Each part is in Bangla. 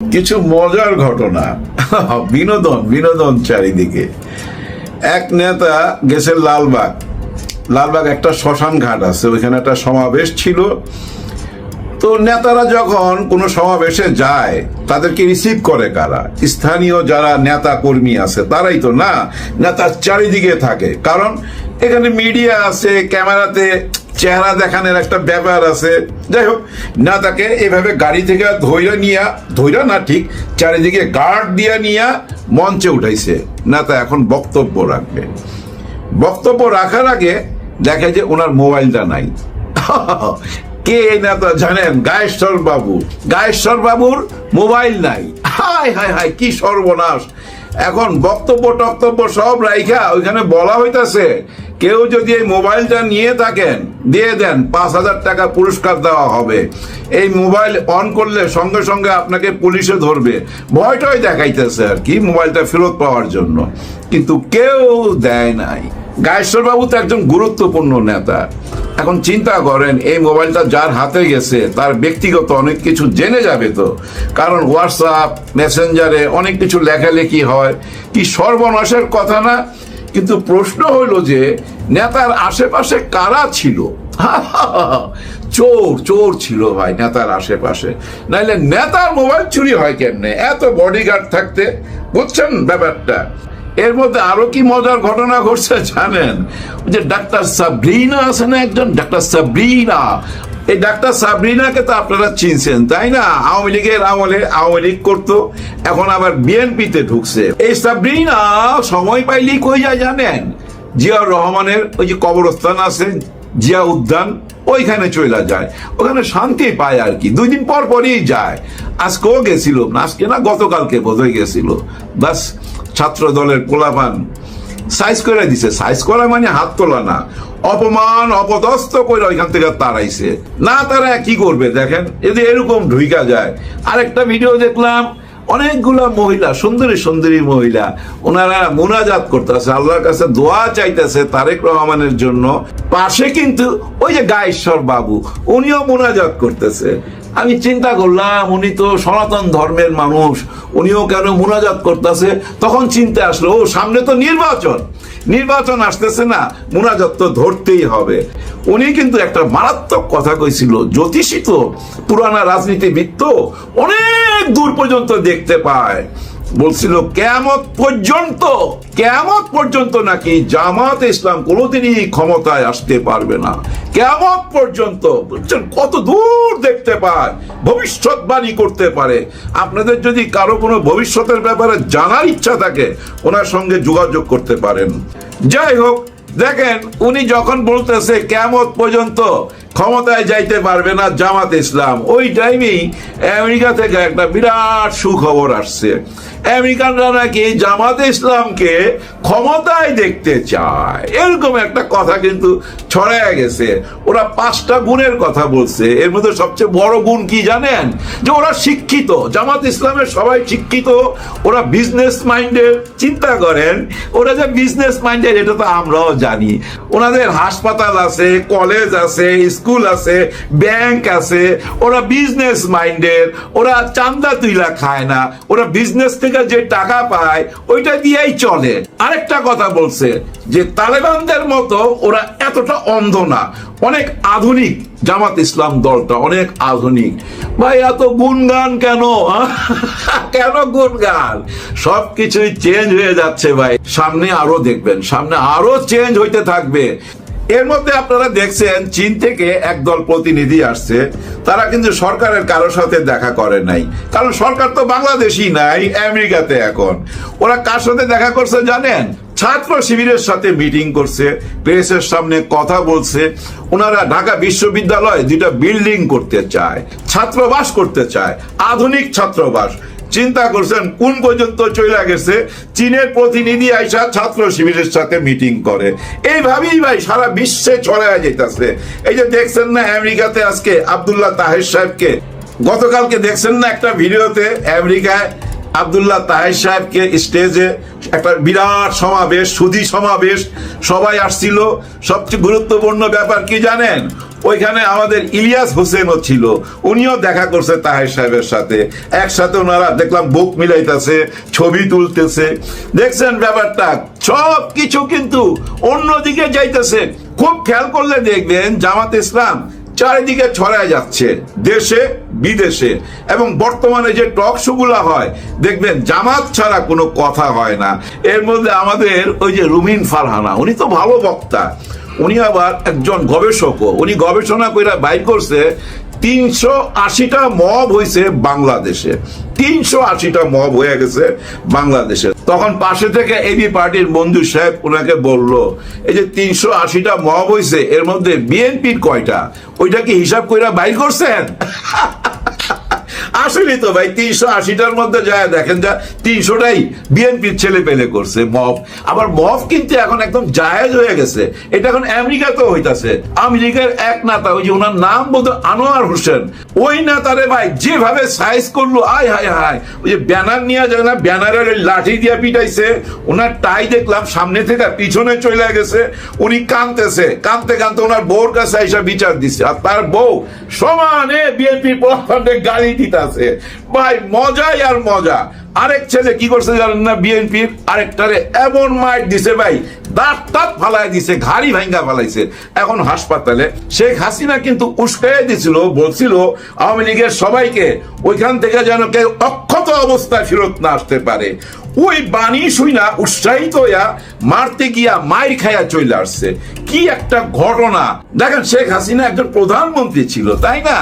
কিছু মজার ঘটনা। বিনোদন বিনোদন চারিদিকে। এক নেতা গেছে লালবাগ। লালবাগ একটা শ্মশান ঘাট আছে, ওইখানে একটা সমাবেশ ছিল। তো নেতারা যখন কোনো সমাবেশে যায় তাদেরকে রিসিভ করে কারা? স্থানীয় যারা নেতা কর্মী আছে তারাই তো না, নেতার চারিদিকে থাকে। কারণ এখানে মিডিয়া আছে, ক্যামেরাতে চেহারা দেখানোর একটা ব্যাপার আছে। যাই হোক, নেতাকে এভাবে গাড়ি থেকে ধৈরা না, ঠিক চারিদিকে গার্ড দিয়া নিয়ে মঞ্চে উঠাইছে। নেতা এখন বক্তব্য রাখবে। বক্তব্য রাখার আগে দেখে যে ওনার মোবাইলটা নাই। কে নেতা জানেন? গায়েশ্বর বাবু। গায়েশ্বর বাবুর মোবাইল নাই। হায় হায় হায়, কি সর্বনাশ! এখন বক্তব্য সব রাইখা ওইখানে বলা হইতাছে, কেউ যদি এই মোবাইলটা নিয়ে থাকেন দিয়ে দেন, 5,000 টাকা পুরস্কার দেওয়া হবে। এই মোবাইল অন করলে সঙ্গে সঙ্গে আপনাকে পুলিশে ধরবে। ভয়টাই দেখাইতেছে আর কি মোবাইলটা ফেরত পাওয়ার জন্য, কিন্তু কেউ দেয় নাই। গায়েশ্বর বাবু তো একজন গুরুত্বপূর্ণ নেতা। এখন চিন্তা করেন, এই মোবাইলটা যার হাতে গেছে তার ব্যক্তিগত অনেক কিছু জেনে যাবে তো। কারণ হোয়াটসঅ্যাপ মেসেঞ্জারে অনেক কিছু লেখালেখি হয়। কি সর্বনাশের কথা না? কিন্তু প্রশ্ন হইল যে নেতার আশেপাশে কারা ছিল? চোর ছিল ভাই নেতার আশেপাশে, নাইলে নেতার মোবাইল চুরি হয় কেমনে এত বডিগার্ড থাকতে? বুঝছেন ব্যাপারটা? এর মধ্যে আরো কি মজার ঘটনা ঘটছে জানেন? যে ডাক্তার সাবরিনা আছে না, একজন ডাক্তার সাবরিনা। এই ডাক্তার সাবরিনাকে তো আপনারা চিনছেন তাই না? আওয়ামী লীগের আমলে আওয়ামী লীগ করতো, এখন আবার বিএনপিতে ঢুকছে। এই সাবরিনা সময় পাইলেই কই যায় জানেন? জিয়াউর রহমানের ওই যে কবরস্থান আছে, জিয়া উদ্যান, ওইখানে চলে যায়। ওখানে শান্তি পায় আর কি। 2 দিন পর পরই যায়। আজকেও গেছিল, আজকে না গতকালকে বোধহয় গেছিল। বাস ছাত্র দলের পোলাপান সাইজ করে দিছে। সাইজ করা মানে হাত তোলা না, অপমান অপদস্থ করে ওইখান থেকে তাড়াইছে। না তারা কি করবে দেখেন, যদি এরকম ঢুইকা যায়। আরেকটা ভিডিও দেখলাম, অনেকগুলা মহিলা, সুন্দরী সুন্দরী মহিলা, ওনারা মুনাজাত করতেছে, আল্লাহর কাছে দোয়া চাইতেছে তারেক রহমানের জন্য। পাশে কিন্তু ওই যে গায়েশ্বর বাবু, উনিও মুনাজাত করতেছে। আমি চিন্তা করলাম, উনি তো সনাতন ধর্মের মানুষ, উনিও কেন মুনাজাত করতেছে? তখন চিন্তা আসলো, ও সামনে তো নির্বাচন আসতেছে না, মুনাজাত তো ধরতেই হবে। উনি কিন্তু একটা মারাত্মক কথা কইছিল। জ্যোতিষী তো, পুরানা রাজনীতিবিদ তো, অনেক দূর পর্যন্ত দেখতে পায়। বলছিল কেয়ামত পর্যন্ত নাকি জামাত ইসলাম কোনোদিনই ক্ষমতায় আসতে পারবে না। কেয়ামত পর্যন্ত। বুঝছেন কত দূর দেখতে পায়, ভবিষ্যৎবাণী করতে পারে। আপনাদের যদি কারো কোনো ভবিষ্যতের ব্যাপারে জানার ইচ্ছা থাকে, ওনার সঙ্গে যোগাযোগ করতে পারেন। যাই হোক, দেখেন উনি যখন বলতেছে কিয়ামত পর্যন্ত ক্ষমতায় যাইতে পারবে না জামাত ইসলাম, ওই টাইমেই আমেরিকা থেকে একটা বিরাট সুখবর আসছে। আমেরিকানরা নাকি জামাত ইসলামকে ক্ষমতায় দেখতে চায়, এরকম একটা কথা কিন্তু ছড়ায় গেছে। ওরা 5টা গুণের কথা বলছে। এর মধ্যে সবচেয়ে বড় গুণ কি জানেন? যে ওরা শিক্ষিত। জামাত ইসলামের সবাই শিক্ষিত, ওরা বিজনেস মাইন্ডেড। চিন্তা করেন, ওরা যে বিজনেস মাইন্ডেড এটা তো আমরাও জানি। ওনাদের হাসপাতাল আছে, কলেজ আছে, স্কুল আছে, ব্যাংক আছে। ওরা বিজনেস মাইন্ডেড, ওরা চান্দা তুইলা খায় না, ওরা বিজনেস থেকে যে টাকা পায় ওইটা দিয়েই চলে। আরেকটা কথা বলছে যে তালেবানদের মতো ওরা এতটা অন্ধ না, অনেক আধুনিক। জামাত ইসলাম দলটা অনেক আধুনিক। ভাই এত গুণগান কেন? কেন গুণগান? সবকিছুই চেঞ্জ হয়ে যাচ্ছে ভাই। সামনে আরো দেখবেন, সামনে আরো চেঞ্জ হইতে থাকবে। এর মধ্যে আপনারা দেখছেন, চীন থেকে একদল প্রতিনিধি আসছে। তারা কিন্তু সরকারের কারোর সাথে দেখা করে নাই, কারণ সরকার তো বাংলাদেশি নাই, আমেরিকাতে। এখন ওরা কার সাথে দেখা করছে জানেন? ছাত্র শিবিরের সাথে মিটিং করছে, প্রেসের সামনে কথা বলছে। ওনারা ঢাকা বিশ্ববিদ্যালয়ে 2টা বিল্ডিং করতে চায়, ছাত্রবাস করতে চায়, আধুনিক ছাত্রবাস। চিন্তা করছেন কোন পর্যন্ত চলে গেছে? চীনের প্রতিনিধি আইসা ছাত্র শিবিরের সাথে মিটিং করে। এইভাবেই ভাই সারা বিশ্বে ছড়ায় যেতেছে। এই যে দেখছেন না আমেরিকাতে আজকে আব্দুল্লাহ তাহের সাহেবকে, গতকালকে দেখছেন না একটা ভিডিওতে আমেরিকায় আব্দুল্লাহ তাহের সাহেবকে স্টেজে একটা বিরাট সমাবেশ, সুধী সমাবেশ, সবাই আসছিল। সবচেয়ে গুরুত্বপূর্ণ ব্যাপার কি জানেন? ওইখানে আমাদের ইলিয়াস হোসেনও ছিল, উনিও দেখা করছে তাহের সাহেবের সাথে, একসাথে ওনারা দেখলাম বুক মিলাইতেছে, ছবি তুলতেছে। দেখছেন ব্যাপারটা, সব কিছু কিন্তু অন্যদিকে যাইতেছে। খুব খেয়াল করলে দেখবেন জামাত ইসলাম চারিদিকে ছড়ায় যাচ্ছে, দেশে বিদেশে। এবং বর্তমানে যে টক শো গুলা হয় দেখবেন জামাত ছাড়া কোনো কথা হয় না। এর মধ্যে আমাদের ওই যে রুমিন ফারহানা, উনি তো ভালো বক্তা, উনি আবার একজন গবেষকও। উনি গবেষণা করে বাইর করছে 380টা মব হয়েছে বাংলাদেশে, 380টা মব হয়ে গেছে বাংলাদেশে। তখন পাশে থেকে এবি পার্টির মঞ্জুর সাহেব ওনাকে বলল, এই যে 380টা মব হয়েছে এর মধ্যে বিএনপির কয়টা, ওইটা কি হিসাব কইরা বাইর করছেন? আসলে তো ভাই 380টার মধ্যে যায় দেখেন, যা 300টাই বিএনপির ছেলে পেলে করছে মব। আবার মব কিন্তু এখন একদম জায়েজ হয়ে গেছে, এটা এখন আমেরিকাতেও হইতাছে। আমেরিকার এক নেতা, ওই যে ওনার নাম বোধ আনোয়ার হোসেন, ওই নেতারে ভাই যেভাবে সাইজ করলো, আয় হায় হায়, ওই যে ব্যানার নিয়ে যায় না, ব্যানারের লাঠি দিয়ে পিটাইছে, ওনার টাই দেখলাম সামনে থেকে পিছনে চলে গেছে, উনি কাঁদতেছে, কাঁদতে কাঁদতে ওনার বউর কাছে এসে বিচার দিচ্ছে, আর তার বউ সমানে বিএনপির পক্ষে গালি দিতেছে। ভাই মজাই আর মজা। আরেক ছেলে কি করছে জানেন না, বিএনপির আরেকটারে এমন মাইট দিছে ভাই, দাঁত টাত ফালাই দিছে, ঘাড়ি ভাঙ্গা ফালাইছে, এখন হাসপাতালে। শেখ হাসিনা কিন্তু উস্কাই দিছিল, বলছিল আওয়ামী লীগের সবাইকে ওইখান থেকে যেন কেউ অক্ষত অবস্থায় ফেরত না আসতে পারে। ওই বাণী শুই না উৎসাহিত হইয়া মারতে গিয়া মাইর খাইয়া চলে আসছে। কি একটা ঘটনা দেখেন, শেখ হাসিনা একজন প্রধানমন্ত্রী ছিল, তাই না?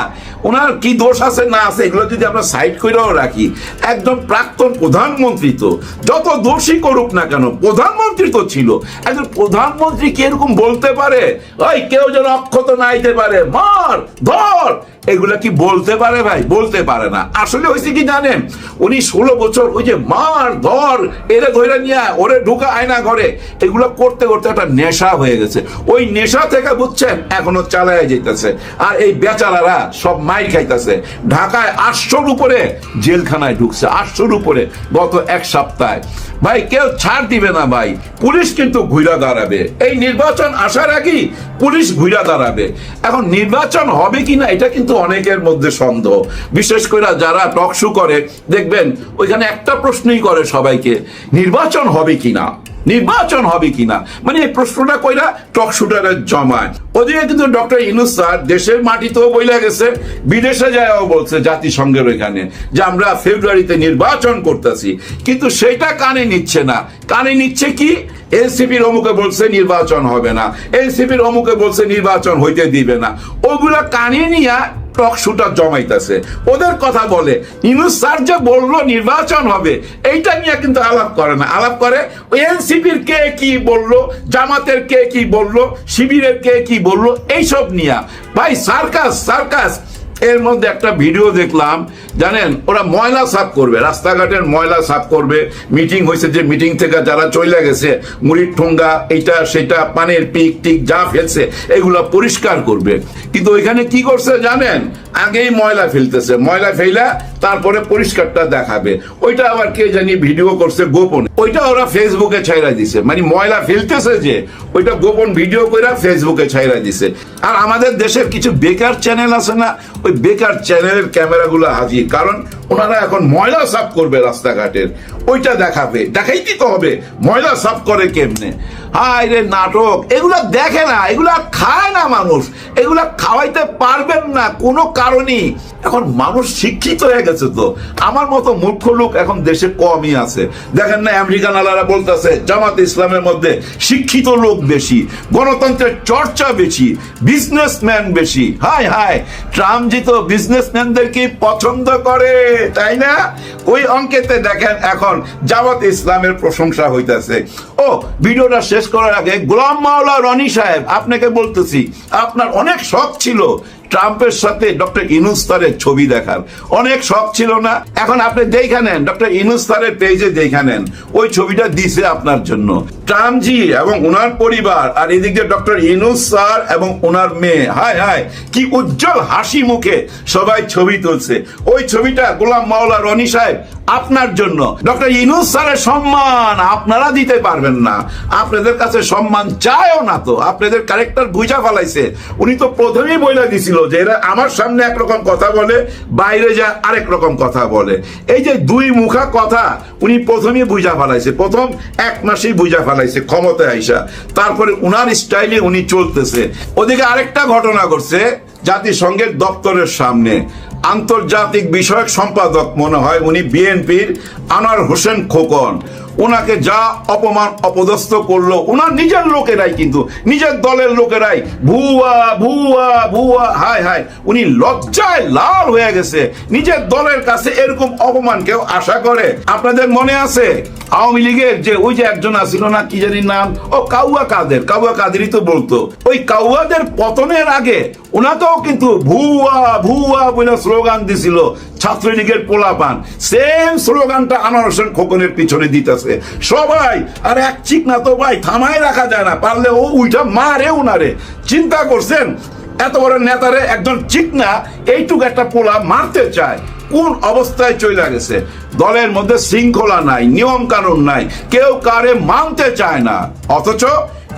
ওনার কি দোষ আছে না আছে এগুলো যদি আমরা সাইড করেও রাখি, একজন প্রাক্তন প্রধানমন্ত্রী, তো যত দোষই করুক না কেন প্রধানমন্ত্রী তো ছিল। একজন প্রধানমন্ত্রী কি এরকম বলতে পারে, ওই কেউ যেন অক্ষত না আইতে পারে, মার ধর, এগুলা কি বলতে পারে ভাই? বলতে পারে না। আসলে হয়েছে কি জানেন, উনি 16 বছর ওই যে মার ধর, এরে ধরে নিয়ে ওরে ঢুকা আয়না ঘরে, এগুলো করতে করতে একটা নেশা হয়ে গেছে। ওই নেশা থেকে বুঝছেন এখনো চালায় যেতেছে, আর এই বেচারারা সব মাইর খাইতেছে। ঢাকায় 800-র উপরে জেলখানায় ঢুকছে, 800-র উপরে গত এক সপ্তাহে। ভাই কেউ ছাড় দিবে না ভাই, পুলিশ কিন্তু ঘুরা দাঁড়াবে। এই নির্বাচন আসার আগেই পুলিশ ঘুরা দাঁড়াবে। এখন নির্বাচন হবে কিনা এটা কিন্তু অনেকের মধ্যে সন্দেহ, বিশেষ করে যারা টক শো করে দেখবেন ওইখানে একটা প্রশ্নই করে সবাইকে, নির্বাচন হবে কিনা, নির্বাচন হবে কিনা, মানে এই প্রশ্নটা কইরা টক শুটারে জমায়। ওদিকে কিন্তু ডক্টর ইউনূস স্যার দেশের মাটিতেও বইলা গেছে, বিদেশে যায়ও বলছে জাতিসংঘের ওইখানে যে আমরা ফেব্রুয়ারিতে নির্বাচন করতেছি, কিন্তু সেটা কানে নিচ্ছে না। কানে নিচ্ছে কি, এনসিপির অমুকে বলছে নির্বাচন হবে না, এনসিপির অমুকে বলছে নির্বাচন হইতে দিবে না, ওগুলা কানে নিয়ে টক শুটার জমাইতেছে, ওদের কথা বলে। ইউনূস স্যার যে বললো নির্বাচন হবে এইটা নিয়ে কিন্তু আলাপ করে না, আলাপ করে এনসিপির কে কি বললো, জামাতের কে কি বললো, শিবিরের কে কি বললো, এইসব নিয়ে ভাই সার্কাস সার্কাস। এর মধ্যে একটা ভিডিও দেখলাম জানেন, ওরা ময়লা সাফ করবে, রাস্তাঘাটের ময়লা সাফ করবে। মিটিং হয়েছে, যে মিটিং থেকে যারা চলে গেছে, মুড়ির ঠোঙ্গা এইটা সেটা পানের পিক টিক যা ফেলছে এগুলা পরিষ্কার করবে। কিন্তু ওইখানে কি করছে জানেন, আগেই ময়লা ফেলতেছে, ময়লা ফেলা তারপরে পরিষ্কারটা দেখাবে। ওইটা আবার কে জানি ভিডিও করছে গোপন, ওইটা ওরা ফেসবুকে ছাইরা দিছে, মানে ময়লা ফেলতেছে যে ওইটা গোপন ভিডিও করে ফেসবুকে ছাইরা দিছে। আর আমাদের দেশের কিছু বেকার চ্যানেল আছে না, ওই বেকার চ্যানেলের ক্যামেরাগুলো হাজির, কারণ ওনারা এখন ময়লা সাফ করবে রাস্তাঘাটের, ওইটা দেখাবে, দেখাইতে তো হবে ময়লা সাফ করে কেমনে। হায় রে নাটক, এগুলা দেখে না, এগুলা খায় না মানুষ, এগুলা খাওয়াইতে পারবেন না কোনো কারণেই। এখন মানুষ শিক্ষিত হয়ে গেছে, তো আমার মতো মূর্খ লোক এখন দেশে কমই আছে। দেখেন না আমেরিকান আলারা বলতেছে জামাত ইসলামের মধ্যে শিক্ষিত লোক বেশি, গণতন্ত্রের চর্চা বেশি, বিজনেসম্যান বেশি। হায় হায়, ট্রাম্প জি তো বিজনেসম্যানদেরকে পছন্দ করে, তাই না? ওই অঙ্কেতে দেখেন এখন জামাত ইসলামের প্রশংসা হইতেছে। ও ভিডিওটা শেষ করার আগে গোলাম মাওলা রনি সাহেব, আপনাকে বলতেছি, আপনার অনেক শখ ছিল ট্রাম্পের সাথে ডক্টর ইউনূস স্যারের ছবি দেখার, অনেক শখ ছিল না? এখন আপনি দেখে নেন, ডক্টর ইউনূস স্যারের পেজে দেখে নেন, ওই ছবিটা দিছে আপনার জন্য। ট্রাম্পজি এবং ওনার পরিবার, আর এদিকে ডক্টর ইউনূস স্যার এবং ওনার মেয়ে, হায় হায় কি উজ্জ্বল হাসি মুখে সবাই ছবি তুলছে। ওই ছবিটা গোলাম মাওলা রনি সাহেব আপনার জন্য। ডক্টর ইউনূস স্যারের সম্মান আপনারা দিতে পারবেন না, আপনাদের কাছে সম্মান চায়ও না। তো আপনাদের ক্যারেক্টার বুঝা ফেলাইছে। উনি তো প্রথমেই বলে দিছিল যে এরা আমার সামনে একরকম কথা বলে, বাইরে যা আরেক রকম কথা বলে। এই যে দুই মুখা কথা উনি প্রথমেই বুঝা ফেলাইছে, প্রথম 1 মাসেই বুঝা ফেলাইছে ক্ষমতায় আইসা। তারপরে উনার স্টাইলে উনি চলতেছে। ওদিকে আরেকটা ঘটনা ঘটছে জাতিসংঘের দপ্তরের সামনে। আন্তর্জাতিক বিষয়ক সম্পাদক মনে হয় উনি বিএনপির, আনোয়ার হোসেন খোকন, ওনাকে যা অপমান অপদস্থ করলো ওনার নিজের লোকেরাই, কিন্তু নিজের দলের লোকেরাই ভুয়া ভুয়া ভুয়া, হায় হায় উনি লজ্জায় লাল হয়ে গেছে। নিজের দলের কাছে এরকম অপমান কেউ আশা করে? আপনাদের মনে আছে আওয়ামী লীগের যে ওই যে একজন আছিল না, কি জানি নাম, ও কাউয়া কাদেরই তো বলতো। ওই কাউয়াদের পতনের আগে ওনাকেও কিন্তু ভুয়া ভুয়া বলে স্লোগান দিছিল ছাত্রলীগের পোলাপান। সেম স্লোগানটা আনোয়ার হোসেন খোকনের পিছনে দিতেছে সবাই। আর এক চিক না তো ভাই থামায় রাখা যায় না, পারলে ও উইটা মারে উনারে। চিন্তা করছেন এত বড় নেতারে একজন চিকনা এইটুকু একটা পোলা মারতে চায়, কোন অবস্থায় চলে গেছে। দলের মধ্যে শৃঙ্খলা নাই, নিয়ম কানুন নাই, কেউ কারে মানতে চায় না। অথচ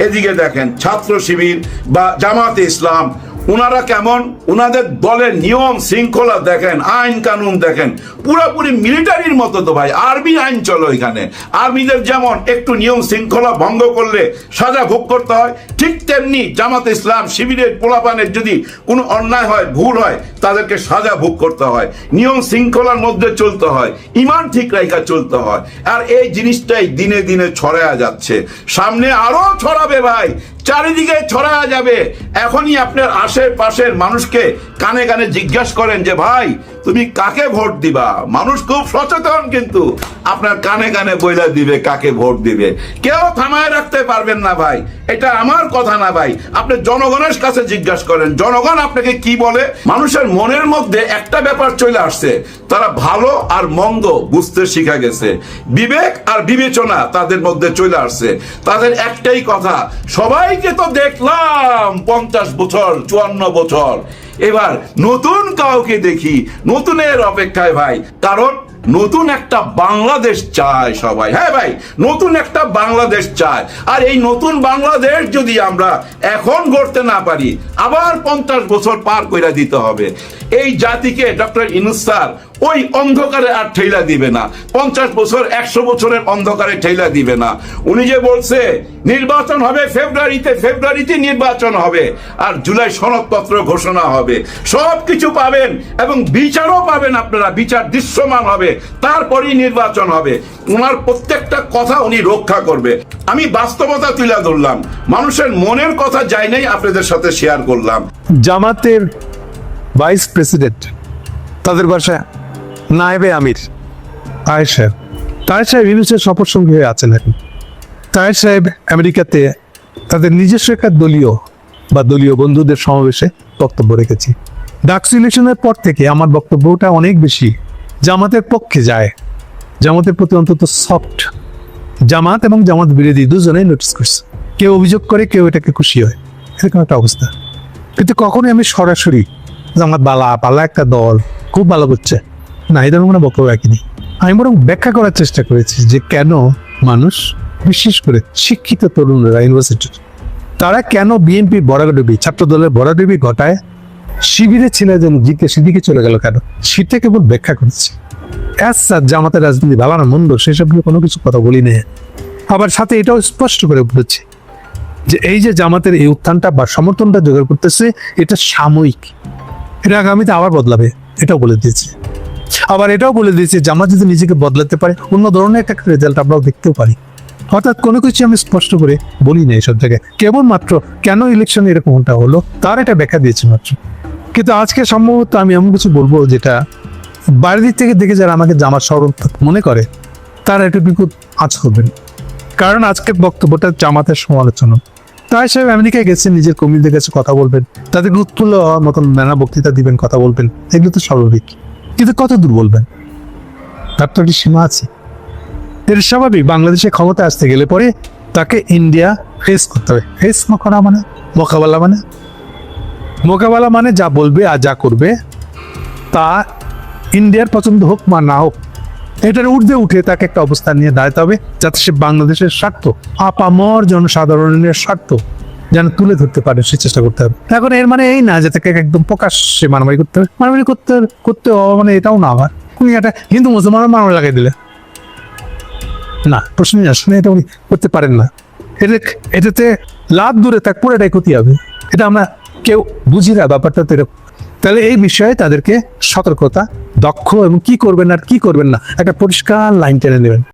এদিকে দেখেন ছাত্র শিবির বা জামাতে ইসলাম, ওনারা কেমন, ওনাদের দলের নিয়ম শৃঙ্খলা দেখেন, আইন কানুন দেখেন, পুরোপুরি মিলিটারির মতো। তো ভাই আর্মি আইন চলো এখানে। আর্মিদের যেমন একটু নিয়ম শৃঙ্খলা ভঙ্গ করলে সাজা ভোগ করতে হয়, ঠিক তেমনি জামাতে ইসলাম শিবিরের পোলাপানের যদি কোনো অন্যায় হয়, ভুল হয়, তাদেরকে সাজা ভোগ করতে হয়, নিয়ম শৃঙ্খলার মধ্যে চলতে হয়, ইমান ঠিক রাখা চলতে হয়। আর এই জিনিসটাই দিনে দিনে ছড়ায়া যাচ্ছে, সামনে আরো ছড়াবে ভাই, চারিদিকে ছড়া যাবে। এখনই আপনার আশেপাশের মানুষকে কানে কানে জিজ্ঞাসা করেন যে ভাই তুমি কাকে ভোট দিবা। মানুষ খুব সচেতন, কিন্তু আপনার কানে কানে বইলা দিবে কাকে ভোট দিবে। কেউ থামায় রাখতে পারবেন না ভাই, এটা আমার কথা না ভাই। আপনি জনগণের কাছে জিজ্ঞাসা করেন, জনগণ আপনাকে কি বলে। মানুষের মনের মধ্যে একটা ব্যাপার চলে আসছে, তারা ভালো আর মন্দ বুঝতে শিখে গেছে, বিবেক আর বিবেচনা তাদের মধ্যে চলে আসছে। তাদের একটাই কথা, সবাইকে তো দেখলাম 50 বছর 54 বছর, এবার নতুন কাউকে দেখি, নতুনের অপেক্ষায় ভাই। কারণ নতুন একটা বাংলাদেশ চায় সবাই। হ্যাঁ ভাই, নতুন একটা বাংলাদেশ চায়। আর এই নতুন বাংলাদেশ যদি আমরা এখন গড়তে না পারি, আবার 50 বছর পার কইরা দিতে হবে। এই জাতিকে ডক্টর ইউনূস স্যার ওই অন্ধকারে আর ঠেলা দিবে না, 50 বছর 100 বছরের অন্ধকারে ঠেলা দিবে না। উনি যে বলছে নির্বাচন হবে ফেব্রুয়ারিতে নির্বাচন হবে, আর জুলাই সনদপত্র ঘোষণা হবে, সবকিছু পাবেন এবং বিচারও পাবেন আপনারা, বিচার দৃশ্যমান হবে, তারপরেই নির্বাচন হবে। ওনার প্রত্যেকটা কথা উনি রক্ষা করবে। আমি বাস্তবতা তুলে ধরলাম, মানুষের মনের কথা যাই নাই, আপনাদের সাথে শেয়ার করলাম। জামাতের ভাইস প্রেসিডেন্ট, তাদের বাসায় নায়েবে আমির তাহের সাহেব ইউনূসের সফর সঙ্গী হয়ে আছেন এখন। তাহের সাহেব আমেরিকাতে তাদের নিজস্ব একটা দলীয় বন্ধুদের সমাবেশে বক্তব্য রেখেছি। ডাকসু ইলেকশনের পর থেকে আমার বক্তব্যটা অনেক বেশি জামাতের পক্ষে যায়, জামাতের প্রতি অন্তত সফট। জামাত এবং জামাত বিরোধী দুজনেই নোটিস করছে, কেউ অভিযোগ করে, কেউ এটাকে খুশি হয়, এরকম একটা অবস্থা। কিন্তু কখনোই আমি সরাসরি জামাত পালা একটা দল খুব ভালো করছে না, এই ধরনের বক্তব্য রাখিনি। আমি বরং ব্যাখ্যা করার চেষ্টা করেছি যে কেন মানুষ, বিশেষ করে শিক্ষিত তরুণরা ইউনিভার্সিটির, তারা কেন বিএনপির বরাডুবি, ছাত্র দলের বরাডুবি ঘটায় শিবিরে ছিল যেন জিতে সেদিকে চলে গেল কেন, সেটা কেবল ব্যাখ্যা করেছে। জামাতের রাজনীতি ভালো না মন্দ সেসব নিয়ে কোনো কিছু কথা বলি না। আবার সাথে এটাও স্পষ্ট করে বলেছে যে এই যে জামাতের এই উত্থানটা বা সমর্থনটা জোগাড় করতেছে, এটা সাময়িক, এটা আগামীতে আবার বদলাবে, এটাও বলে দিয়েছে। আবার এটাও বলে দিয়েছে জামাত যদি নিজেকে বদলাতে পারে, অন্য ধরনের একটা রেজাল্ট আমরাও দেখতেও পারি। অর্থাৎ কোনো কিছু আমি স্পষ্ট করে বলি না এইসব জায়গায়, কেবলমাত্র কেন ইলেকশনে এরকমটা হলো তার এটা ব্যাখ্যা দিয়েছে মাত্র। কিন্তু আজকে সম্ভবত আমি এমন কিছু বলবো যেটা বাইরের দিক থেকে দেখে যারা আমাকে জামাত সমর্থক মনে করে তারা একটু বিপদ আজ করবেন। কারণ আজকের বক্তব্যটা জামাতের সমালোচনা। তাহের সাহেব আমেরিকায় গেছেন, নিজের কর্মীদের কাছে কথা বলবেন, তাদেরকে উৎফুল্ল হওয়ার মতন নানা বক্তৃতা দিবেন, কথা বলবেন, এগুলো তো স্বাভাবিক। কিন্তু কত দূর বলবেন, তার তো একটি সীমা আছে। এর স্বাভাবিক। বাংলাদেশে ক্ষমতা আসতে গেলে পরে তাকে ইন্ডিয়া ফেস করতে হবে। ফেস করা মানে মোকাবেলা মানে, মোকাবেলা মানে যা বলবে আর যা করবে তা ইন্ডিয়ার পছন্দ হোক বা না হোক, এটার ঊর্ধ্বে উঠে তাকে একটা অবস্থান নিয়ে দাঁড়াতে হবে, যাতে সে বাংলাদেশের স্বার্থ, আপামর জনসাধারণের স্বার্থ যেন তুলে ধরতে পারে, সে চেষ্টা করতে হবে। এখন এর মানে এই না যে তাকে একদম প্রকাশ্যে মারামারি করতে হবে। মারামারি করতে হবে মানে এটাও না, আবার উনি একটা হিন্দু মুসলমান মারামারি লাগাই দিলে না, প্রশ্নই আসে না, এটা উনি করতে পারেন না। এটাতে লাভ দূরে থাক, পুরোটাই ক্ষতি হবে। এটা আমরা কেউ বুঝি না ব্যাপারটা তো এরকম। তাহলে এই বিষয়ে তাদেরকে সতর্কতা, দক্ষ এবং কি করবেন আর কি করবেন না একটা পরিষ্কার লাইন টেনে নেবেন।